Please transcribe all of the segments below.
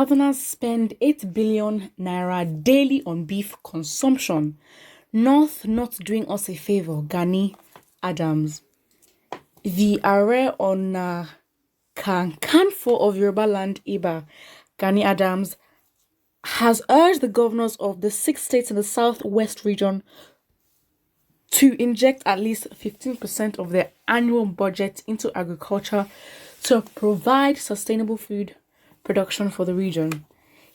Southerners spend 8 billion naira daily on beef consumption. North not doing us a favor. Gani Adams. The Are on Kankanfo of Yoruba land, Iba, Gani Adams, has urged the governors of the 6 states in the southwest region to inject at least 15% of their annual budget into agriculture to provide sustainable food production for the region.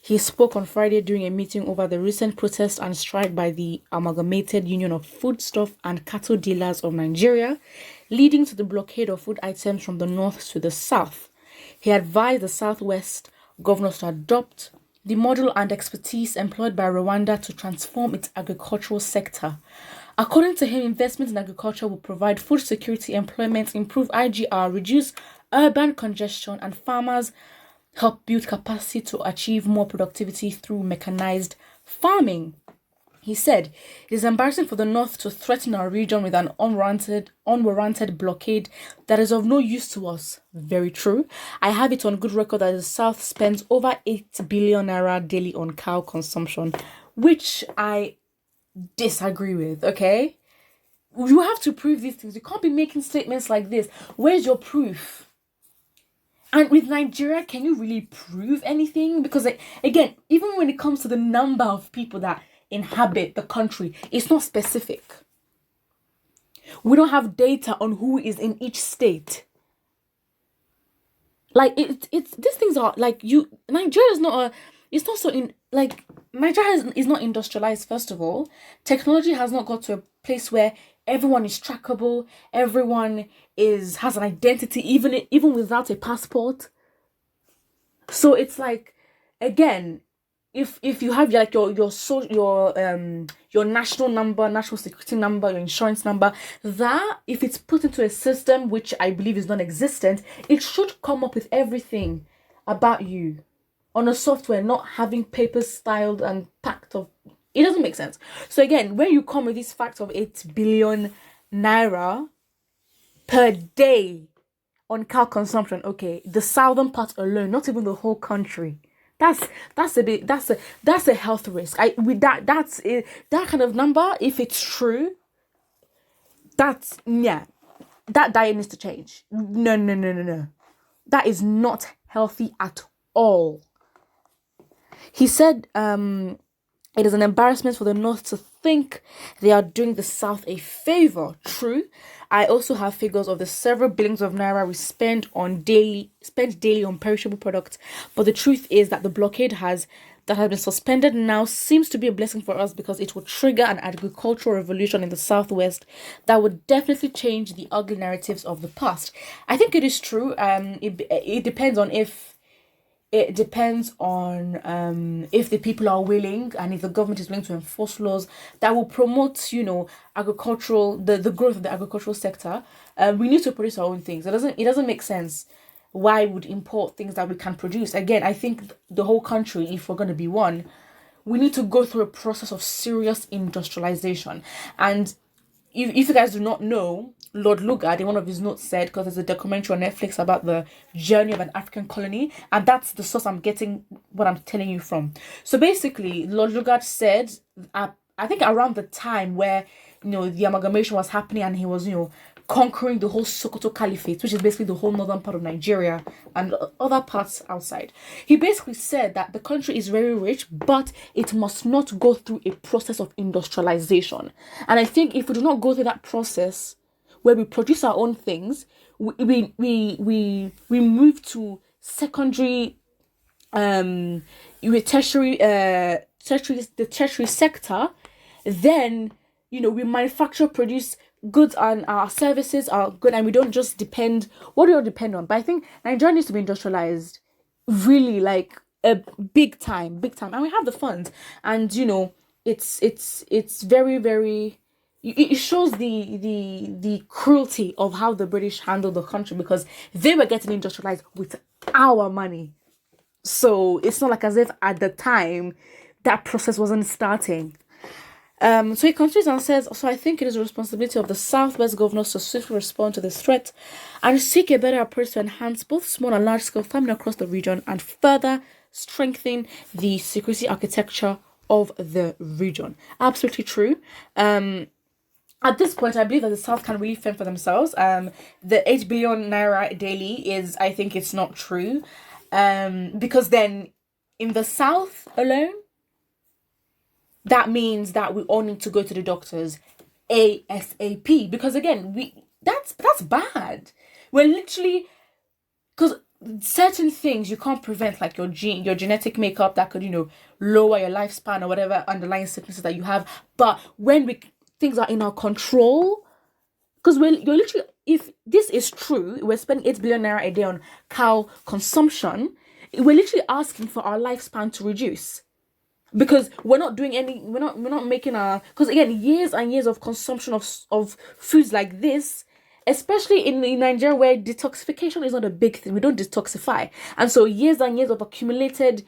He spoke on Friday during a meeting over the recent protest and strike by the Amalgamated Union of Foodstuff and Cattle Dealers of Nigeria, leading to the blockade of food items from the north to the south. He advised the southwest governors to adopt the model and expertise employed by Rwanda to transform its agricultural sector. According to him, investment in agriculture will provide food security, employment, improve IGR, reduce urban congestion, and farmers help build capacity to achieve more productivity through mechanized farming. He said, it is embarrassing for the North to threaten our region with an unwarranted blockade that is of no use to us. Very true. I have it on good record that the South spends over 8 billion naira daily on cow consumption, which I disagree with, okay? You have to prove these things. You can't be making statements like this. Where's your proof? And with Nigeria, can you really prove anything? Because, again, even when it comes to the number of people that inhabit the country, it's not specific. We don't have data on who is in each state. Like, these things are, like, Nigeria is not it's not so, Nigeria is not industrialized, first of all. Technology has not got to a place where everyone is trackable, everyone has an identity, even without a passport. So it's like, again, if you have like your national number, national security number, your insurance number, that if it's put into a system which I believe is non-existent, it should come up with everything about you on a software, not having papers styled and packed up. It doesn't make sense. So again, when you come with this fact of 8 billion naira per day on cow consumption, okay, the southern part alone, not even the whole country, that's a health risk. That kind of number, if it's true, that diet needs to change. No. That is not healthy at all. He said, it is an embarrassment for the North to think they are doing the South a favor. True. I also have figures of the several billions of naira we spend daily on perishable products. But the truth is that the blockade that has been suspended now seems to be a blessing for us, because it will trigger an agricultural revolution in the Southwest that would definitely change the ugly narratives of the past. I think it is true. It depends on if the people are willing, and if the government is willing to enforce laws that will promote, the growth of the agricultural sector. We need to produce our own things. It doesn't make sense. Why would import things that we can produce? Again, I think the whole country, if we're going to be one, we need to go through a process of serious industrialization. And if you guys do not know, Lord Lugard, in one of his notes, said, because there's a documentary on Netflix about the journey of an African colony, and that's the source I'm getting what I'm telling you from. So basically, Lord Lugard said, I think around the time where, the amalgamation was happening, and he was, conquering the whole Sokoto Caliphate, which is basically the whole northern part of Nigeria and other parts outside. He basically said that the country is very rich, but it must not go through a process of industrialization. And I think if we do not go through that process, where we produce our own things, we move to secondary, the tertiary sector, then we manufacture, produce goods, and our services are good, and we don't just depend. What do you depend on? But I think Nigeria needs to be industrialized, really, like a big time, and we have the funds, and it's very, very. It shows the cruelty of how the British handled the country, because they were getting industrialized with our money. So it's not like as if at the time that process wasn't starting. So he continues and says, so I think it is the responsibility of the Southwest governors to swiftly respond to this threat and seek a better approach to enhance both small and large-scale farming across the region and further strengthen the security architecture of the region. Absolutely true. At this point, I believe that the South can really fend for themselves. The 8 billion naira daily is, I think it's not true. Because then in the South alone, that means that we all need to go to the doctors ASAP. Because again, that's bad. We're literally, because certain things you can't prevent, like your genetic makeup that could, lower your lifespan or whatever underlying sicknesses that you have. But when things are in our control, because you're literally, if this is true, we're spending 8 billion naira a day on cow consumption, we're literally asking for our lifespan to reduce. Because we're not doing we're not making because again, years and years of consumption of foods like this, especially in Nigeria where detoxification is not a big thing. We don't detoxify. And so years and years of accumulated,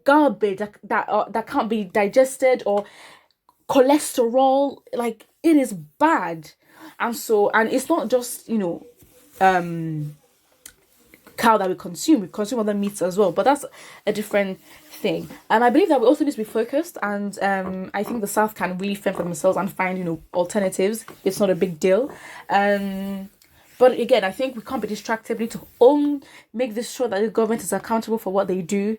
garbage that can't be digested, or cholesterol, like, it is bad. And it's not just, cow that we consume other meats as well, but that's a different thing. And I believe that we also need to be focused, and I think the South can really fend for themselves and find alternatives. It's not a big deal. But again, I think we can't be distracted. We need to make this sure that the government is accountable for what they do.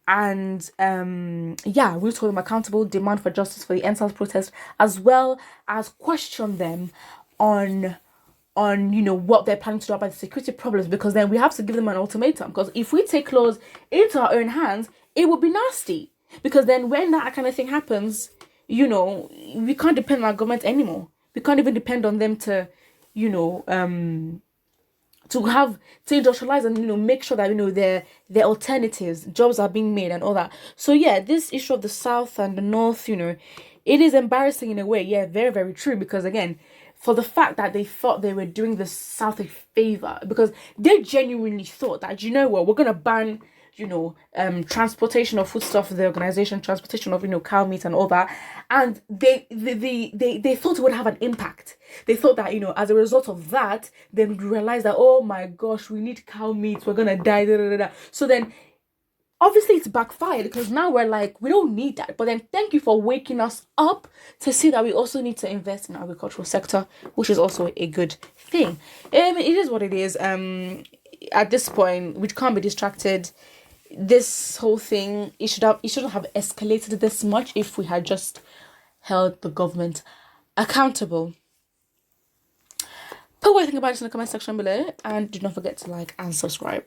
And we'll hold them accountable, demand for justice for the NSAS protest, as well as question them on what they're planning to do about the security problems, because then we have to give them an ultimatum. Because if we take laws into our own hands, it would be nasty. Because then when that kind of thing happens, we can't depend on our government anymore. We can't even depend on them to industrialize and make sure that their alternatives, jobs are being made and all that. So yeah, this issue of the South and the North, it is embarrassing in a way. Yeah, very, very true. Because again, for the fact that they thought they were doing the South a favor, because they genuinely thought that, we're gonna ban transportation of foodstuff, the organization, transportation of cow meat and all that, and they thought it would have an impact. They thought that as a result of that, then we realized that, oh my gosh, we need cow meat, we're gonna die, da, da, da, da. So then obviously it's backfired, because now we're like, we don't need that. But then thank you for waking us up to see that we also need to invest in the agricultural sector, which is also a good thing. It is what it is. At this point, we can't be distracted. This whole thing, it shouldn't have escalated this much if we had just held the government accountable. Put what you think about this in the comment section below, and do not forget to like and subscribe.